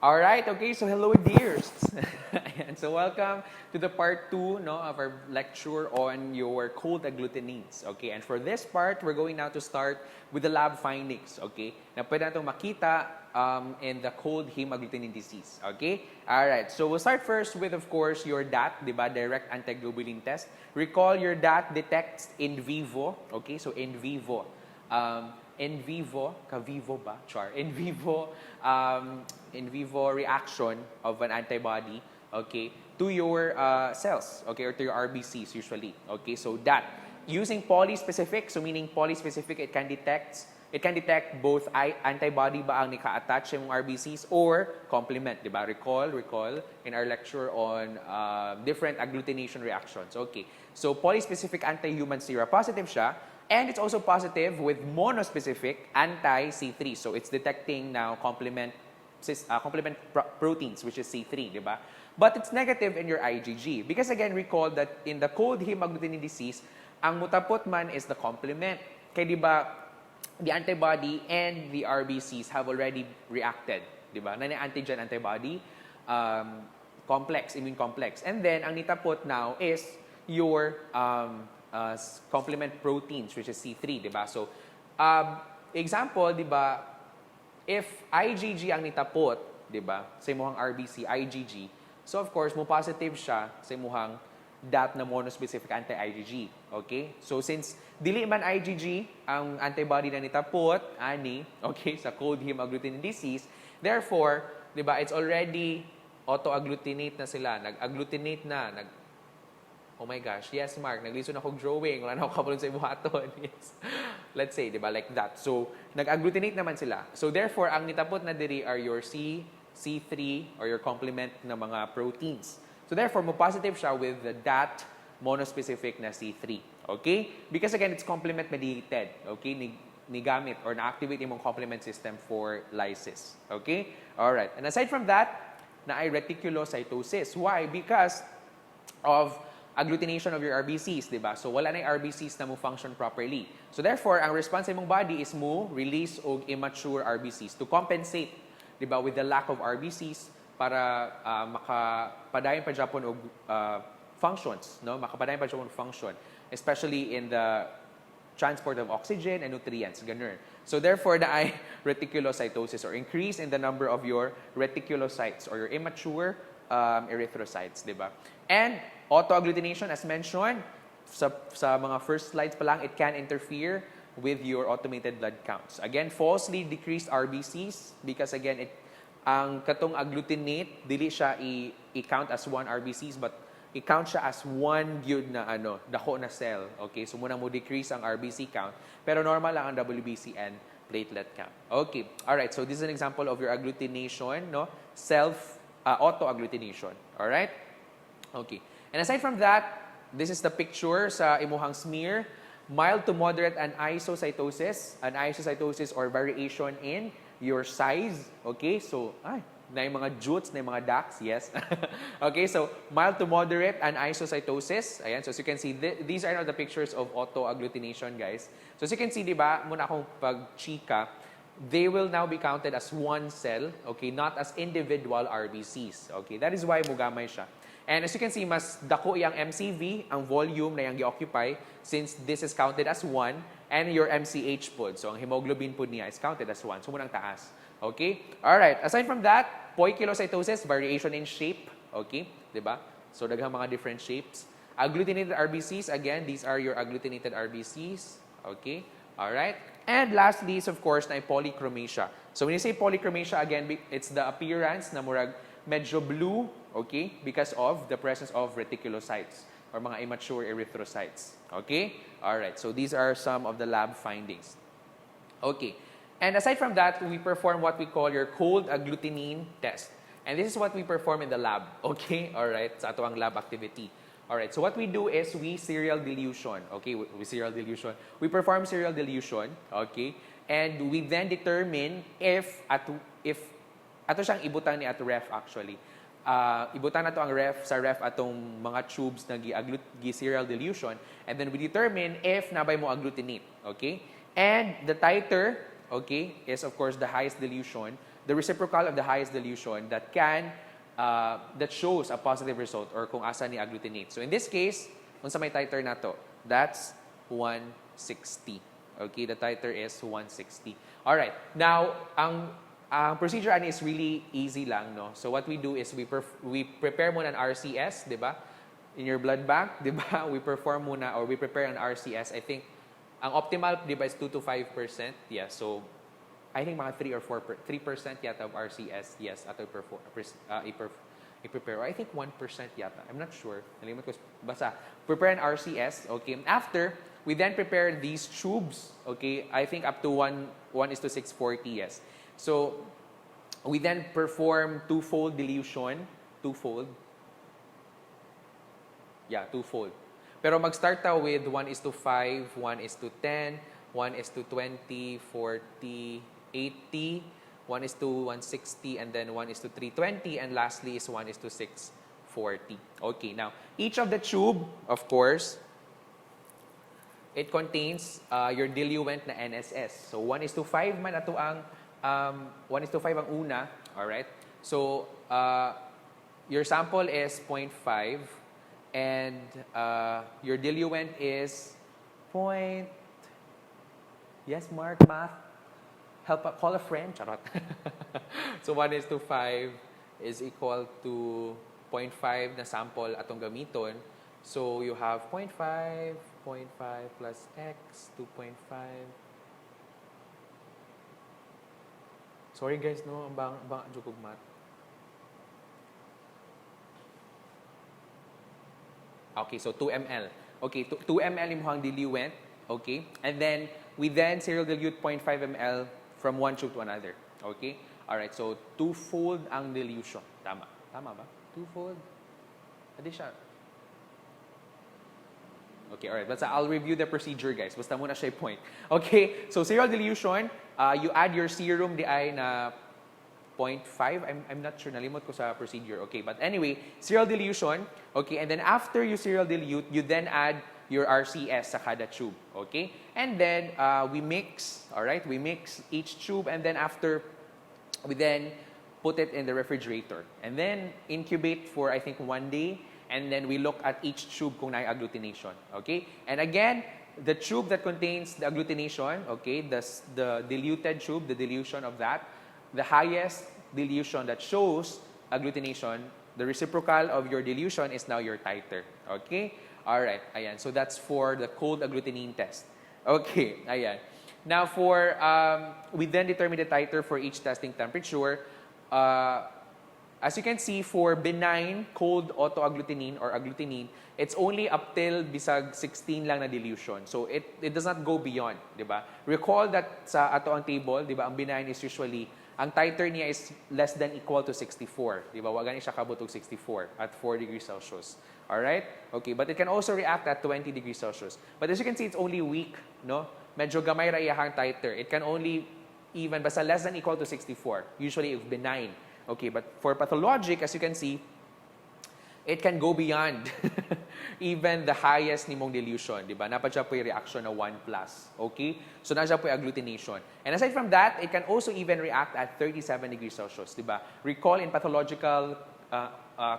All right, okay, so hello dears. Ayan, so welcome to the part 2 no, of our lecture on your cold agglutinins. Okay, and for this part, we're going now to start with the lab findings. Okay, na pwede natin makita in the cold hemagglutinin disease. Okay, all right, so we'll start first with, of course, your DAT, diba? Direct antiglobulin test. Recall your DAT detects in vivo. Okay, so in vivo. In vivo, ka-vivo ba? Char. In vivo reaction of an antibody, okay, to your cells, okay, or to your RBCs usually. Okay, so that using polyspecific, so meaning polyspecific, it can detect both antibody ba ang nika-attach yung RBCs or complement, di ba? Recall in our lecture on different agglutination reactions. Okay, so polyspecific anti-human seropositive siya. And it's also positive with monospecific anti-C3. So it's detecting now complement proteins, which is C3, di ba? But it's negative in your IgG. Because again, recall that in the cold hemagglutinin disease, ang mutapot man is the complement. Kaya di ba, the antibody and the RBCs have already reacted, di ba? Na antigen antibody complex, immune complex. And then, ang nitapot now is your complement proteins, which is C3, di ba? So, example, di ba, if IgG ang nitapot, di ba, sa imuhang RBC, IgG, so of course, mo positive siya sa imuhang DAT na monospecific anti-IgG. Okay? So, since dili man IgG ang antibody na nitapot, ani, okay, sa cold hemagglutinin disease, therefore, di ba, it's already auto-agglutinate na sila, nag-agglutinate na, oh my gosh, yes, Mark, naglison ako drawing, wala na ako kapulong sa ibuhaton. Yes. Let's say, di ba, like that. So, nag-agglutinate naman sila. So, therefore, ang nitapot na diri are your C3, or your complement na mga proteins. So, therefore, mo positive siya with the DAT monospecific na C3. Okay? Because again, it's complement mediated. Okay? Nigamit or na-activate yung complement system for lysis. Okay? Alright. And aside from that, na ay reticulocytosis. Why? Because of agglutination of your RBCs, di ba? So, wala na yung RBCs na mo function properly. So, therefore, ang response sa imong body is mo release og immature RBCs to compensate, di ba, with the lack of RBCs para makapadayon pa Japon og functions, no? Makapadayon pa Japon function, especially in the transport of oxygen and nutrients, ganun. So, therefore, na ay reticulocytosis or increase in the number of your reticulocytes or your immature erythrocytes, di ba? And autoagglutination, as mentioned, sa mga first slides pa lang, it can interfere with your automated blood counts. Again, falsely decreased RBCs because again, ang katong agglutinate, dili siya i-count as one RBCs, but i-count siya as one gyud na dako na cell. Okay, so muna mo decrease ang RBC count, pero normal lang ang WBC and platelet count. Okay, alright, so this is an example of your agglutination, no? Autoagglutination. Alright? Okay. And aside from that, this is the picture sa imuhang smear. Mild to moderate anisocytosis or variation in your size. Okay, so, na yung mga jutes, na yung mga DACs, yes. Okay, so, mild to moderate anisocytosis. Ayan, so as you can see, these are now the pictures of autoagglutination, guys. So as you can see, di ba, muna akong pag-chika, they will now be counted as one cell, okay, not as individual RBCs. Okay, that is why mugamay siya. And as you can see, mas dako yung MCV, ang volume na yung i-occupy, since this is counted as 1, and your MCH pod, so ang hemoglobin pod niya is counted as 1. So, munang taas. Okay? Alright. Aside from that, poikilocytosis, variation in shape. Okay? Diba? So, daghang mga different shapes. Agglutinated RBCs, again, these are your agglutinated RBCs. Okay? Alright? And lastly is, of course, na polychromasia. So, when you say polychromasia, again, it's the appearance na murag medyo blue, okay, because of the presence of reticulocytes or mga immature erythrocytes. Okay? Alright, so these are some of the lab findings. Okay. And aside from that, we perform what we call your cold agglutinin test. And this is what we perform in the lab. Okay? Alright, sa ato ang lab activity. Alright, so what we do is we serial dilution. Okay? We perform serial dilution. Okay? And we then determine if ato siyang ibutan ni ato ref actually. Ibutan na to ang ref sa ref atong mga tubes na gi-serial dilution, and then we determine if nabay mo agglutinate. Okay? And the titer, okay, is of course the highest dilution the reciprocal of the highest dilution that that shows a positive result or kung asa ni agglutinate. So in this case, kung sa may titer na to, that's 160. Okay, the titer is 160. All right. Now, ang procedure ani is really easy lang, no? So what we do is we prepare muna an RCS, 'di ba? In your blood bank, 'di ba? We prepare an RCS. I think ang optimal, 'di ba, is 2 to 5%. Yeah, so I think mga 3% yata of RCS, yes, ato i-prepare. I think 1% yata. I'm not sure. Nalimot ko. Basta, prepare an RCS, okay? After, we then prepare these tubes, okay? I think up to 1:640, yes. So, we then perform twofold dilution. Twofold. Yeah, twofold. Pero mag-start tayo with 1:5, 1:10, 1:20, 40, 80, 1:160, and then 1:320, and lastly is 1:640. Okay, now, each of the tube, of course, it contains your diluent na NSS. So, 1:5 man ato ang 1:5 ang una, alright? So, your sample is 0.5, and your diluent is Yes, Mark, math. Call a friend. Charot. So 1:5 is equal to 0.5 na sample atong gamiton. So you have 0.5 plus x, 2.5. Sorry guys, no, ang bang jukog math. Okay, so 2 ml. Okay, 2 ml imong diluent. Okay, and then we serial dilute 0.5 ml from one tube to another. Okay? Alright, so twofold ang dilution. Tama. Tama ba? Twofold? Addition. Okay, alright. But I'll review the procedure, guys. Basta muna siya point. Okay, so serial dilution, you add your serum di ay na 0.5. I'm not sure. Nalimot ko sa procedure. Okay, but anyway, serial dilution. Okay, and then after you serial dilute, you then add your RCS sa kada tube, okay? And then, we mix, alright? We mix each tube, and then after, we then put it in the refrigerator. And then, incubate for, I think, 1 day, and then we look at each tube kung na agglutination, okay? And again, the tube that contains the agglutination, okay, the diluted tube, the dilution of that, the highest dilution that shows agglutination, the reciprocal of your dilution is now your titer, okay? Alright, ayan. So that's for the cold agglutinin test. Okay, ayan. Now for, we then determine the titer for each testing temperature. As you can see, for benign cold autoagglutinin or agglutinin, it's only up till bisag 16 lang na dilution. So it does not go beyond, di ba? Recall that sa ato ang table, di ba, ang benign is usually, ang titer niya is less than equal to 64. Di ba? Wagan siya kabutog 64 at 4 degrees Celsius. Alright? Okay, but it can also react at 20 degrees Celsius. But as you can see, it's only weak, no? Medyo gamay ra iyahang titer. It can only even, basta less than equal to 64. Usually, it's benign. Okay, but for pathologic, as you can see, it can go beyond even the highest nimong dilution, di ba? Napad siya po yung reaction na 1+. Okay? So, na siya po yung agglutination. And aside from that, it can also even react at 37 degrees Celsius, di ba? Recall in pathological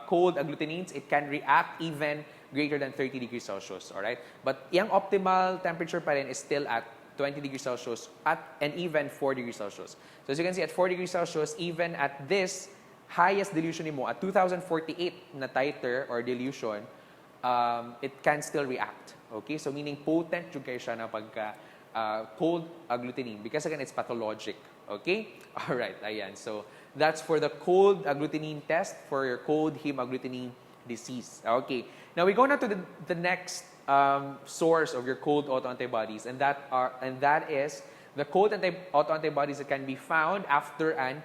cold agglutinins, it can react even greater than 30 degrees Celsius, alright? But yung optimal temperature pa rin is still at 20 degrees Celsius and even 4 degrees Celsius. So as you can see, at 4 degrees Celsius, even at this highest dilution mo, at 2048 na titer or dilution, it can still react. Okay? So meaning potent yung kayo siya na pagka cold agglutinin because again, it's pathologic. Okay? Alright, ayan. So that's for the cold agglutinin test for your cold hemagglutinin disease. Okay. Now we go now to the next source of your cold autoantibodies, and that is the cold autoantibodies that can be found after an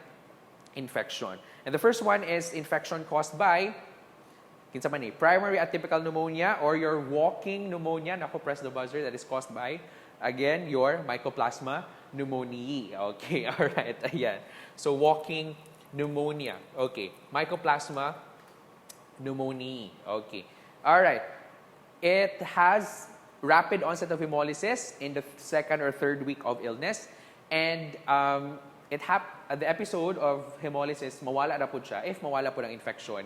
infection. And the first one is infection caused by kinsa man primary atypical pneumonia or your walking pneumonia. Nako, press the buzzer. That is caused by, again, your Mycoplasma pneumoniae. Okay, all right, ayan. So walking pneumonia. Okay, Mycoplasma pneumoniae. Okay, all right. It has rapid onset of hemolysis in the second or third week of illness, and the episode of hemolysis, mawala na po siya if mawala po ng infection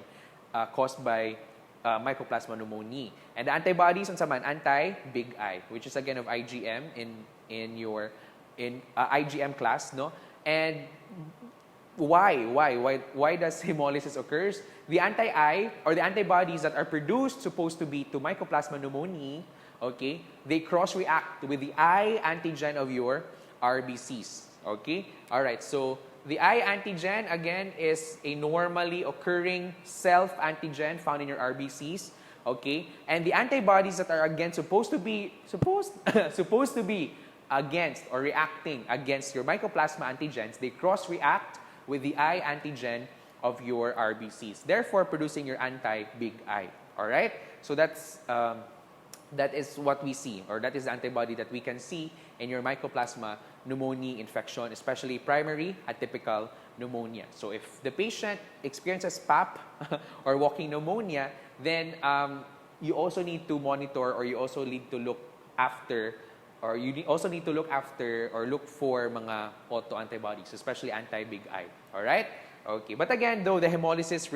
caused by Mycoplasma pneumoniae. And the antibodies on saman anti-big I, which is again of IgM in IgM class, no? And why does hemolysis occurs? The anti-I or the antibodies that are produced supposed to be to Mycoplasma pneumoniae, okay, they cross-react with the I antigen of your RBCs. Okay? Alright, so the I antigen, again, is a normally occurring self-antigen found in your RBCs. Okay? And the antibodies that are, again, supposed to be against or reacting against your Mycoplasma antigens, they cross-react with the I antigen of your RBCs, therefore producing your anti-big I. Alright? So that is what we see, or that is the antibody that we can see in your Mycoplasma pneumoniae infection, especially primary atypical pneumonia. So if the patient experiences PAP or walking pneumonia, then you also need to monitor, or you also need to look after, or also need to look after or look for mga autoantibodies, especially anti-big I. Alright? Okay. But again, though, the hemolysis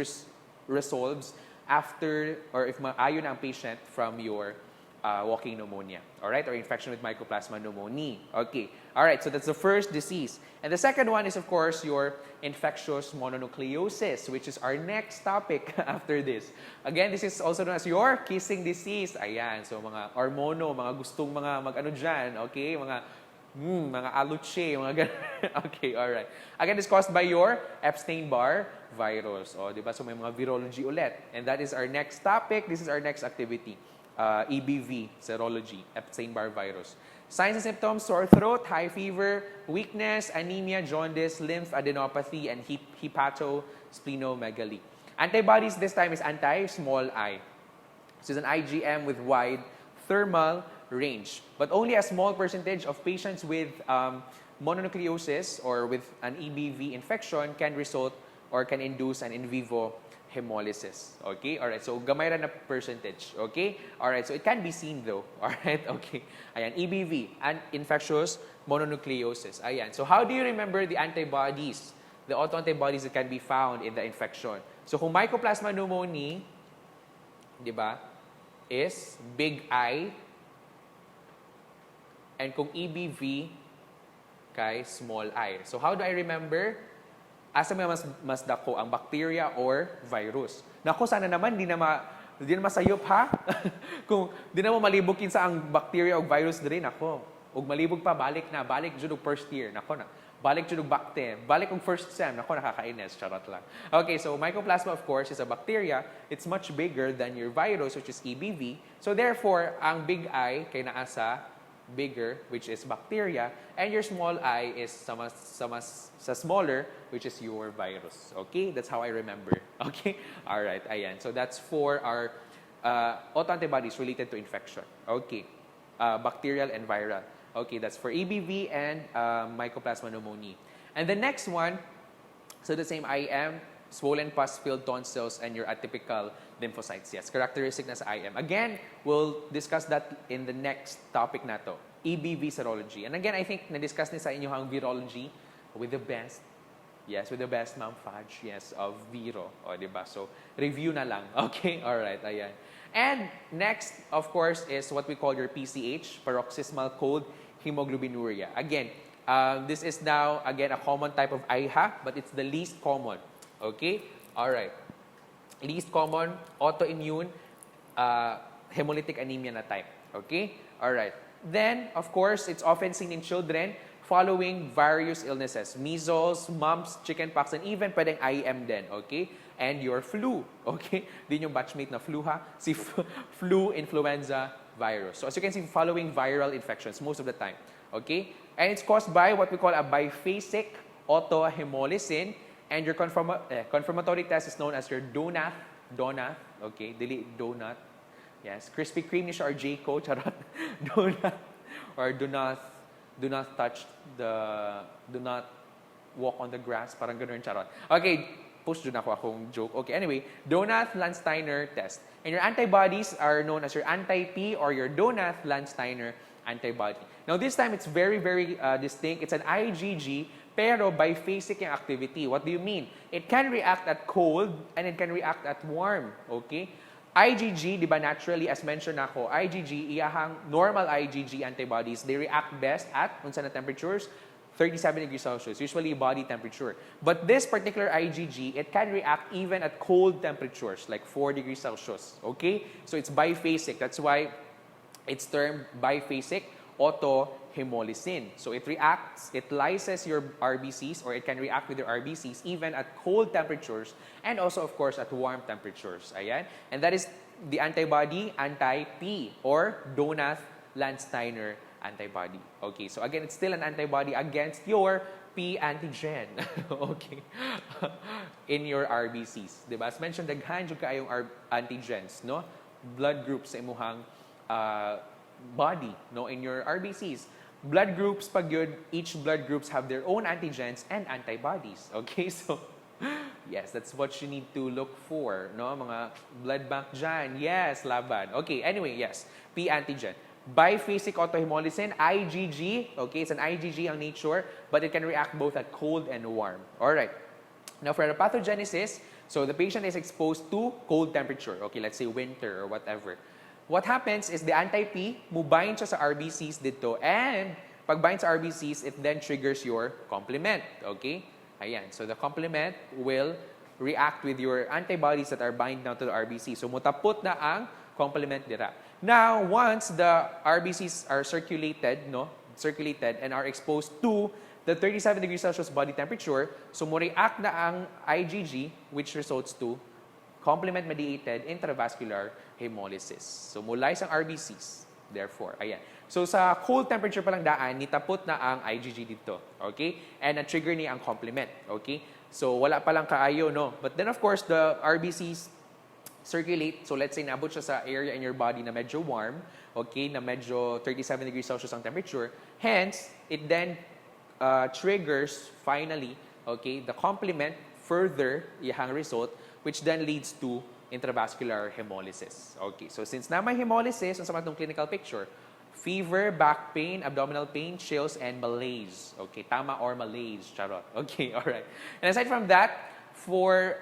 resolves after, or if maayo na ang patient from your walking pneumonia, all right, or infection with Mycoplasma pneumoniae. Okay, all right, so that's the first disease. And the second one is, of course, your infectious mononucleosis, which is our next topic after this. Again, this is also known as your kissing disease. Ayan, so mga hormono, mga gustong mga mag-ano dyan, okay, mga aluche, mga ganun. Okay, all right. Again, it's caused by your Epstein-Barr virus. O, di ba? So may mga virology ulit. And that is our next topic. This is our next activity. EBV, serology, Epstein-Barr virus. Signs and symptoms: sore throat, high fever, weakness, anemia, jaundice, lymphadenopathy, and hepatosplenomegaly. Antibodies this time is anti-small I. This is an IgM with wide thermal range. But only a small percentage of patients with mononucleosis or with an EBV infection can result or can induce an in vivo hemolysis. Okay? Alright, so gamay ra na percentage. Okay? Alright, so it can be seen though. Alright? Okay. Ayan, EBV, and infectious mononucleosis. Ayan. So how do you remember the antibodies, the autoantibodies that can be found in the infection? So kung Mycoplasma pneumoniae, di ba, is big I, and kung EBV, kay small I. So how do I remember? Asa may mas dako, ang bacteria or virus? Nako, sana naman di na masayop, ha? Kung di na mo malibog kinsa ang bacteria o virus diri, nako. Ug malibog pa, balik jud og first year, nako na. Balik jud og bacte, balik og first sem, nako, nakakainis, charot lang. Okay, so Mycoplasma, of course, is a bacteria. It's much bigger than your virus, which is EBV. So therefore, ang big I kay naa sa bigger, which is bacteria, and your small I is sa smaller, which is your virus. Okay? That's how I remember. Okay? Alright, ayan. So that's for our autoantibodies related to infection. Okay. Bacterial and viral. Okay, that's for EBV and Mycoplasma pneumoniae. And the next one, so the same IM, swollen pus-filled tonsils, and your atypical lymphocytes. Yes, characteristic na sa IM. Again, we'll discuss that in the next topic na to, EBV serology. And again, I think na-discuss ni sa inyo ang virology with the best. Yes, with the best, Ma'am Fudge, yes, of Viro. O, diba? So, review na lang. Okay? Alright, ayan. And next, of course, is what we call your PCH, paroxysmal cold hemoglobinuria. Again, this is now, again, a common type of IHA, but it's the least common. Okay? Alright. Least common, autoimmune, hemolytic anemia na type. Okay? Alright. Then, of course, it's often seen in children following various illnesses. Measles, mumps, chickenpox, and even pwedeng IM din. Okay? And your flu. Okay? Din yung batchmate na flu, ha? Si flu influenza virus. So, as you can see, following viral infections most of the time. Okay? And it's caused by what we call a biphasic autohemolysin. And your confirmatory test is known as your donut, okay, dili donut, yes, Krispy Kreme ni siya or Jayco, charot, donut, or do not walk on the grass, parang ganun, charot. Okay, push dun ako akong joke. Okay, anyway, Donat-Landsteiner test. And your antibodies are known as your anti-P or your Donat-Landsteiner antibody. Now this time, it's very, very distinct. It's an IgG, Pero biphasic yung activity. What do you mean? It can react at cold and it can react at warm. Okay? IgG, di ba, naturally, as mentioned ako, IgG, iyahang normal IgG antibodies, they react best at, unsa na temperatures? 37 degrees Celsius, usually body temperature. But this particular IgG, it can react even at cold temperatures, like 4 degrees Celsius. Okay? So it's biphasic. That's why it's termed biphasic autohemolysin. So it reacts, it lyses your RBCs, or it can react with your RBCs even at cold temperatures and also, of course, at warm temperatures. Ayan. And that is the antibody anti-P or Donath-Landsteiner antibody. Okay, so again, it's still an antibody against your P antigen. Okay. In your RBCs. Diba? As mentioned, daghan jud kaayong antigens, no? Blood groups sa imuhang body, no? In your RBCs. Blood groups, pag yun, each blood groups have their own antigens and antibodies. Okay, so yes, that's what you need to look for, no? Mga blood bank dyan. Yes, laban. Okay, anyway, yes. P antigen. Biphasic autohemolysin, IgG. Okay, it's an IgG ang nature, but it can react both at cold and warm. Alright. Now, for the pathogenesis, so the patient is exposed to cold temperature. Okay, let's say winter or whatever. What happens is the anti-P, mubind siya sa RBCs dito, and pag bind sa RBCs, it then triggers your complement. Okay? Ayan. So, the complement will react with your antibodies that are bind now to the RBC. So, mutapot na ang complement dira. Now, once the RBCs are circulated and are exposed to the 37 degrees Celsius body temperature, so mo react na ang IgG, which results to complement-mediated intravascular hemolysis. So, mulayas ang RBCs. Therefore, ayan. So, sa cold temperature palang daan, nitapot na ang IgG dito. Okay? And na-trigger niya ang complement. Okay? So, wala palang kaayo, no? But then, of course, the RBCs circulate. So, let's say, naabot siya sa area in your body na medyo warm, okay, na medyo 37 degrees Celsius ang temperature. Hence, it then triggers, finally, okay, the complement further, iyahang result, which then leads to intravascular hemolysis. Okay, so since na may hemolysis, ang sama itong clinical picture, fever, back pain, abdominal pain, chills, and malaise. Okay, tama or malaise, charot. Okay, alright. And aside from that, for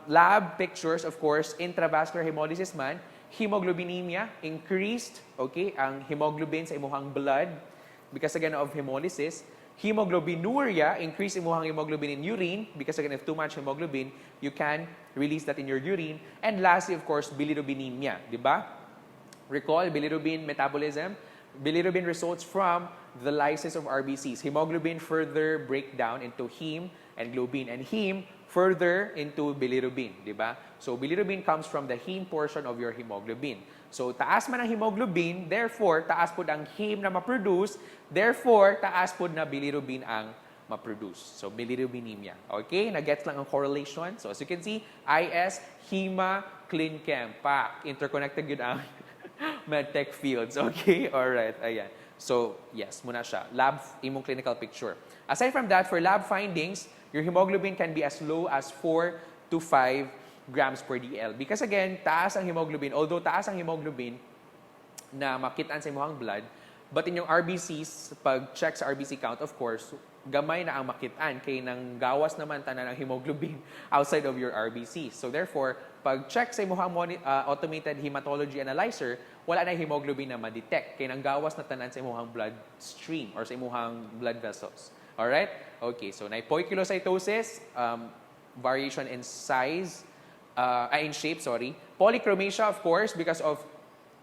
lab pictures, of course, intravascular hemolysis man, hemoglobinemia, increased, okay, ang hemoglobin sa imuhang blood because again of hemolysis. Hemoglobinuria, increase imuhang hemoglobin in urine because again if too much hemoglobin, you can release that in your urine. And lastly, of course, bilirubinemia, di ba? Recall bilirubin metabolism. Bilirubin results from the lysis of RBCs. Hemoglobin further break down into heme and globin, and heme further into bilirubin, di ba? So bilirubin comes from the heme portion of your hemoglobin. So taas man ang hemoglobin, therefore taas pod ang heme na ma-produce, therefore taas pod na bilirubin ang ma-produce. So bilirubinemia. Okay, na-gets lang ang correlation. So as you can see, IS, Hema, Clean Chem, PAC, interconnected yun ang medtech fields. Okay, alright, ayan. So yes, muna siya. Lab, imong clinical picture. Aside from that, for lab findings, your hemoglobin can be as low as 4 to 5 grams per DL. Because again, taas ang hemoglobin. Although taas ang hemoglobin na makitaan sa imuhang blood, but in yung RBCs, pag check sa RBC count, of course, gamay na ang makitaan kay nang gawas naman tanan ang hemoglobin outside of your RBC. So therefore, pag check sa imuhang automated hematology analyzer, wala na hemoglobin na ma-detect kay nang gawas na tanan sa imuhang blood stream or sa imuhang blood vessels. Alright? Okay, so na poikilocytosis, variation in size, in shape, sorry. Polychromasia, of course, because of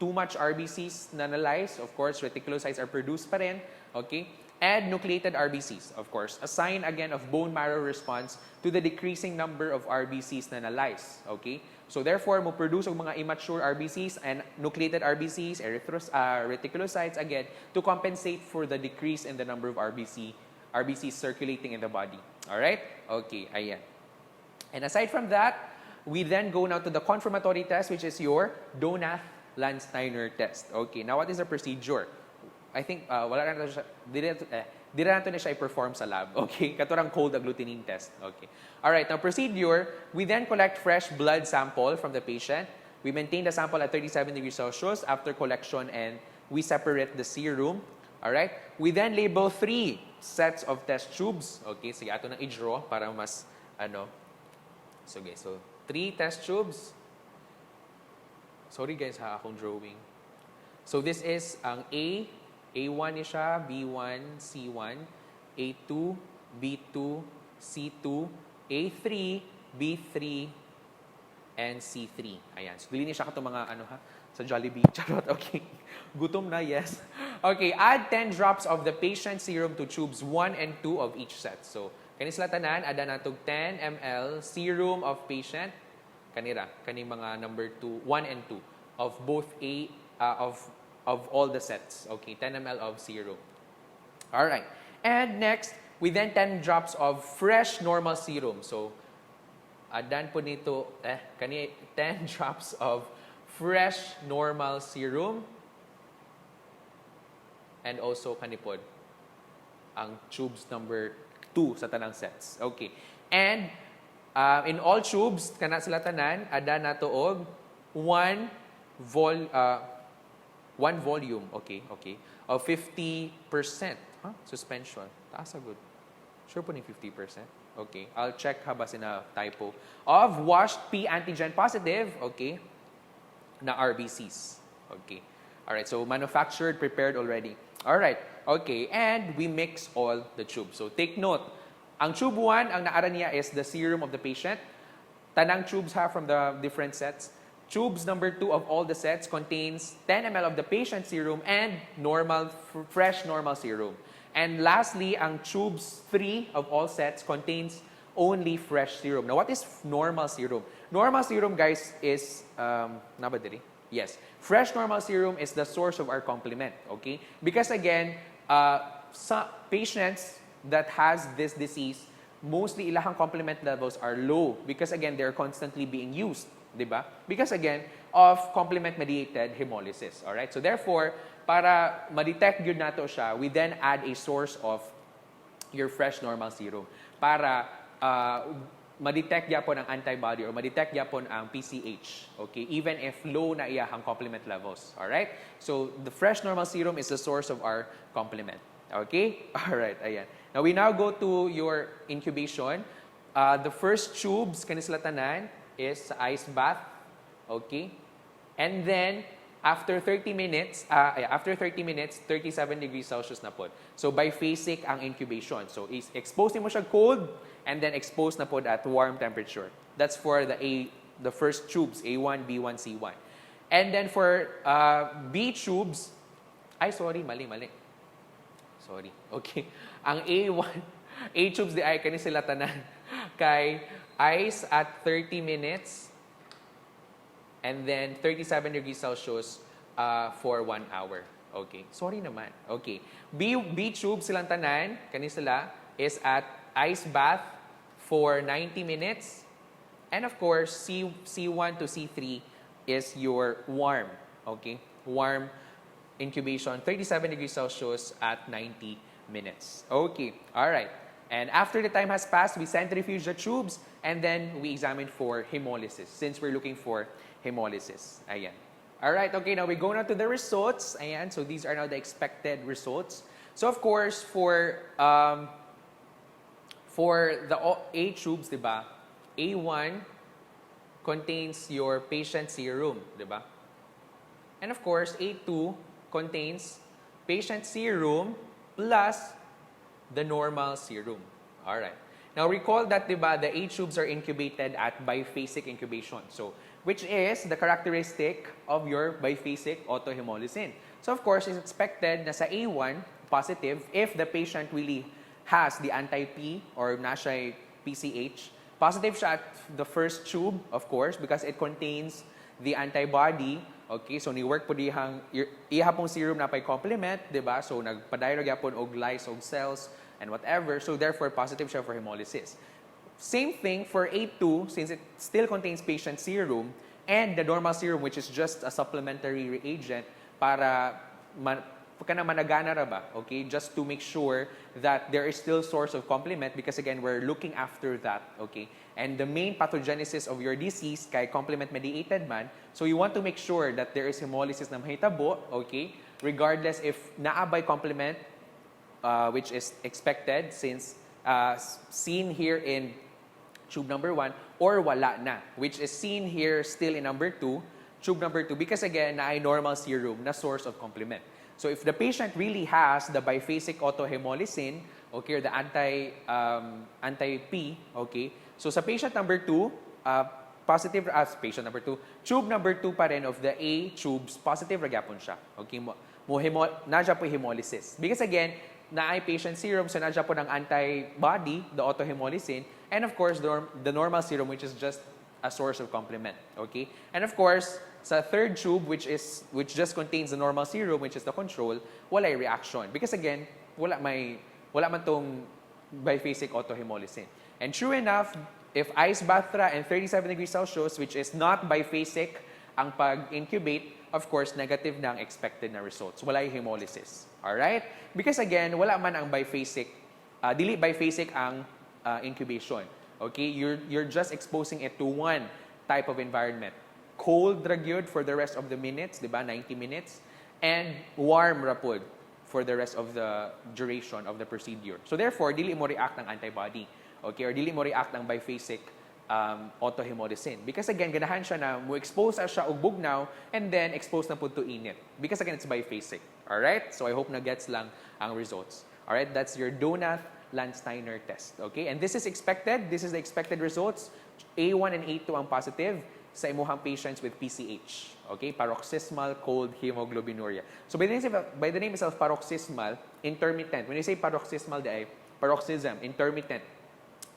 too much RBCs na nalyze. Of course, reticulocytes are produced pa rin. Okay? And nucleated RBCs, of course. A sign, again, of bone marrow response to the decreasing number of RBCs na nalyze. Okay? So, therefore, mo produce ang mga immature RBCs and nucleated RBCs, reticulocytes, again, to compensate for the decrease in the number of RBCs circulating in the body. Alright? Okay, ayan. And aside from that, we then go now to the confirmatory test, which is your Donath-Landsteiner test. Okay, now what is the procedure? I think, wala na siya, di na ito na siya i-perform sa lab. Okay, katurang cold agglutinin test. Okay. Alright, now procedure, we then collect fresh blood sample from the patient. We maintain the sample at 37 degrees Celsius after collection and we separate the serum. Alright, we then label 3 sets of test tubes. Okay, sige, ato nang i-draw para mas, sige, so 3 test tubes. Sorry guys ha, akong drawing. So this is ang A1 ni siya, B1, C1, A2, B2, C2, A3, B3, and C3. Ayan. So, dili niya siya katong mga sa Jollibee. Charot, okay. Gutom na, yes. Okay, add 10 drops of the patient serum to tubes 1 and 2 of each set. So, kani sila tanan, ada natog 10 ml serum of patient, kani mga number 2, 1 and 2 of both of all the sets. Okay, 10 ml of serum. All right. And next, we then 10 drops of fresh normal serum. So, adan po nito, kani 10 drops of fresh normal serum. And also kanipod ang tubes number 2 sa tanang sets. Okay. And in all tubes, kana sila tanan, ada nato og 1 volume, okay, of 50%. Suspension. Taas good. Sure po ni 50%. Okay. I'll check ha ba sina typo. Of washed P antigen positive, okay, na RBCs. Okay. Alright, so manufactured, prepared already. Alright, okay. And we mix all the tubes. So take note, ang tube 1, ang naara niya is the serum of the patient. Tanang tubes ha from the different sets. Tubes number 2 of all the sets contains 10 ml of the patient serum and fresh normal serum. And lastly, ang tubes 3 of all sets contains only fresh serum. Now, what is normal serum? Normal serum, guys, is, nabadiri? Yes. Fresh normal serum is the source of our complement, okay? Because again, some patients that has this disease, mostly ilahang complement levels are low because again, they're constantly being used, diba? Because again, of complement-mediated hemolysis, all right? So therefore, para ma-detect yun nato siya, we then add a source of your fresh normal serum para ma-detect yapon ang antibody or ma-detect yapon ang PCH, okay? Even if low na iyahang complement levels, all right? So the fresh normal serum is the source of our complement, okay? All right, ayan. Now we now go to your incubation. The first tubes kanis tanan is ice bath, okay? And then after 30 minutes, 37 degrees Celsius na po. So biphasic ang incubation. So expose mo siya cold and then expose na po at warm temperature. That's for the first tubes, A1, B1, C1. And then for B tubes, mali. Sorry. Okay. Ang A tubes di ay kani sila tanan kay ice at 30 minutes and then 37 degrees Celsius for 1 hour. Okay. Sorry naman. Okay. B tubes silang tanan, kani sila is at ice bath for 90 minutes. And of course, C1 to C3 is your warm. Okay. Warm incubation, 37 degrees Celsius at 90 minutes. Okay. All right. And after the time has passed, we centrifuge the tubes and then we examine for hemolysis since we're looking for hemolysis. Ayan. All right. Okay. Now we go now to the results. Ayan. So these are now the expected results. So of course, for the A tubes, diba? A1 contains your patient serum, diba? And of course, A2 contains patient serum plus the normal serum. All right. Now recall that, diba, the A tubes are incubated at biphasic incubation. So, which is the characteristic of your biphasic autohemolysin. So of course, it's expected na sa A1 positive if the patient really has the anti-P or nasa PCH. Positive siya at the first tube, of course, because it contains the antibody. Okay, so ni-work po ihapong serum na pa'y complement, diba? So nagpadayrog yapon og lyse og cells and whatever. So therefore, positive siya for hemolysis. Same thing for A2, since it still contains patient serum and the normal serum, which is just a supplementary reagent para managana ra ba, okay? Just to make sure that there is still source of complement because again, we're looking after that, okay? And the main pathogenesis of your disease kay complement-mediated man, so you want to make sure that there is hemolysis na mahitabo, okay? Regardless if naabay complement which is expected since seen here in tube number 1, or wala na, which is seen here still in number 2, tube number 2, because again, na ay normal serum na source of complement. So if the patient really has the biphasic autohemolysin, okay, or the anti-P, okay, so sa patient number 2, positive, patient number 2, tube number 2 pa rin of the A tubes, positive ragyapon siya. Okay, nadya po hemolysis. Because again, na ay patient serum, so nadya po ng antibody, the autohemolysin, and of course, the normal serum, which is just a source of complement. Okay? And of course, sa third tube, which just contains the normal serum, which is the control, walay reaction. Because again, wala man tong biphasic autohemolysin. And true enough, if ice bathra and 37 degrees Celsius, which is not biphasic, ang pag-incubate, of course, negative na ang expected na results. Wala yung hemolysis. Alright? Because again, wala man ang biphasic, dili biphasic ang incubation. Okay? You're just exposing it to one type of environment. Cold ragyod for the rest of the minutes, di ba? 90 minutes. And warm rapod for the rest of the duration of the procedure. So therefore, dili mo react ng antibody. Okay? Or dili mo react ng biphasic autohemolysin. Because again, ganahan siya na mo-expose siya og bugnaw and then expose na po to init. Because again, it's biphasic. Alright? So I hope na gets lang ang results. Alright? That's your Donath-Landsteiner test. Okay? And this is expected. This is the expected results. A1 and A2 ang positive sa imuhang patients with PCH. Okay? Paroxysmal cold hemoglobinuria. So by the name itself, paroxysmal, intermittent. When you say paroxysmal, paroxysm, intermittent.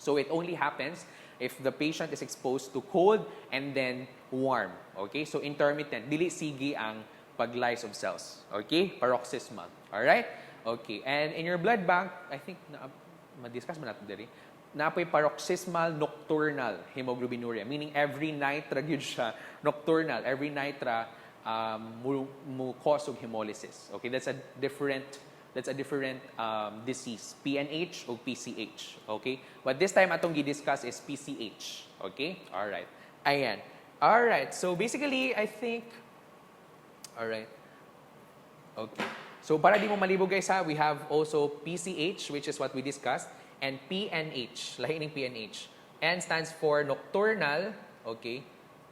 So it only happens if the patient is exposed to cold and then warm. Okay? So intermittent. Dili sige ang pag-lyse of cells. Okay? Paroxysmal. Alright? Okay. And in your blood bank, I think, ma-discuss mo natin diri, napoy paroxysmal nocturnal hemoglobinuria. Meaning every night ra gyud siya nocturnal. Every night ra mo cause of hemolysis. Okay? That's a different disease, PNH or PCH. Okay? But this time, atong gi-discuss is PCH. Okay? Alright. Ayan. Alright. So basically, I think, alright. Okay. So para di mo malibog guys ha, we have also PCH, which is what we discussed, and PNH, lahining PNH. N stands for nocturnal. Okay?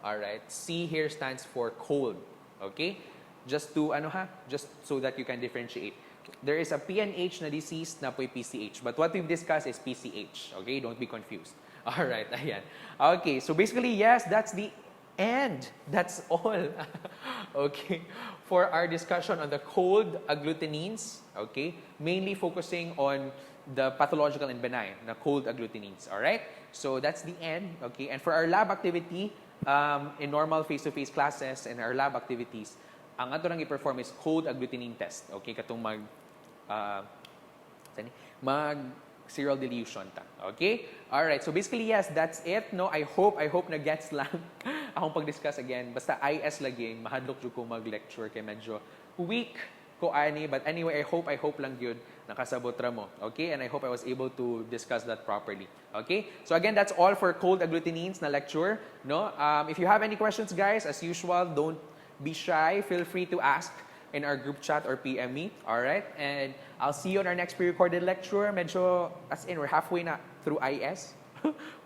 Alright. C here stands for cold. Okay? Just to, just so that you can differentiate. There is a PNH na disease na po'y PCH. But what we've discussed is PCH. Okay? Don't be confused. Alright, ayan. Okay, so basically, yes, that's the end. That's all. Okay? For our discussion on the cold agglutinins. Okay? Mainly focusing on the pathological and benign, na cold agglutinins. Alright? So that's the end. Okay? And for our lab activity, in normal face-to-face classes and our lab activities, ang ato nang i-perform is cold agglutinin test. Okay, katong mag serial dilution ta. Okay? All right. So basically yes, that's it. No, I hope na gets lang akong pag-discuss again. Basta IS lagi mahadlok jud ko mag-lecture kay medyo weak ko ani, but anyway, I hope lang gyud nakasabot ra mo. Okay? And I hope I was able to discuss that properly. Okay? So again, that's all for cold agglutinins na lecture, no? If you have any questions guys, as usual, don't be shy. Feel free to ask in our group chat or PM me. Alright? And I'll see you on our next pre-recorded lecture. Medyo, as in, we're halfway na through IS.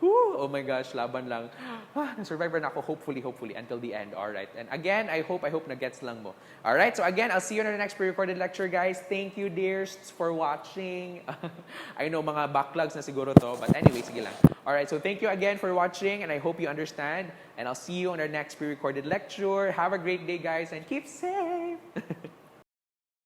Woo! Oh my gosh, laban lang. Na-survivor na ako, hopefully, until the end. Alright. And again, I hope na gets lang mo. Alright? So again, I'll see you on our next pre-recorded lecture, guys. Thank you, dears, for watching. I know, mga backlogs na siguro to. But anyway, sige lang. Alright, so thank you again for watching, and I hope you understand. And I'll see you on our next pre-recorded lecture. Have a great day, guys, and keep safe!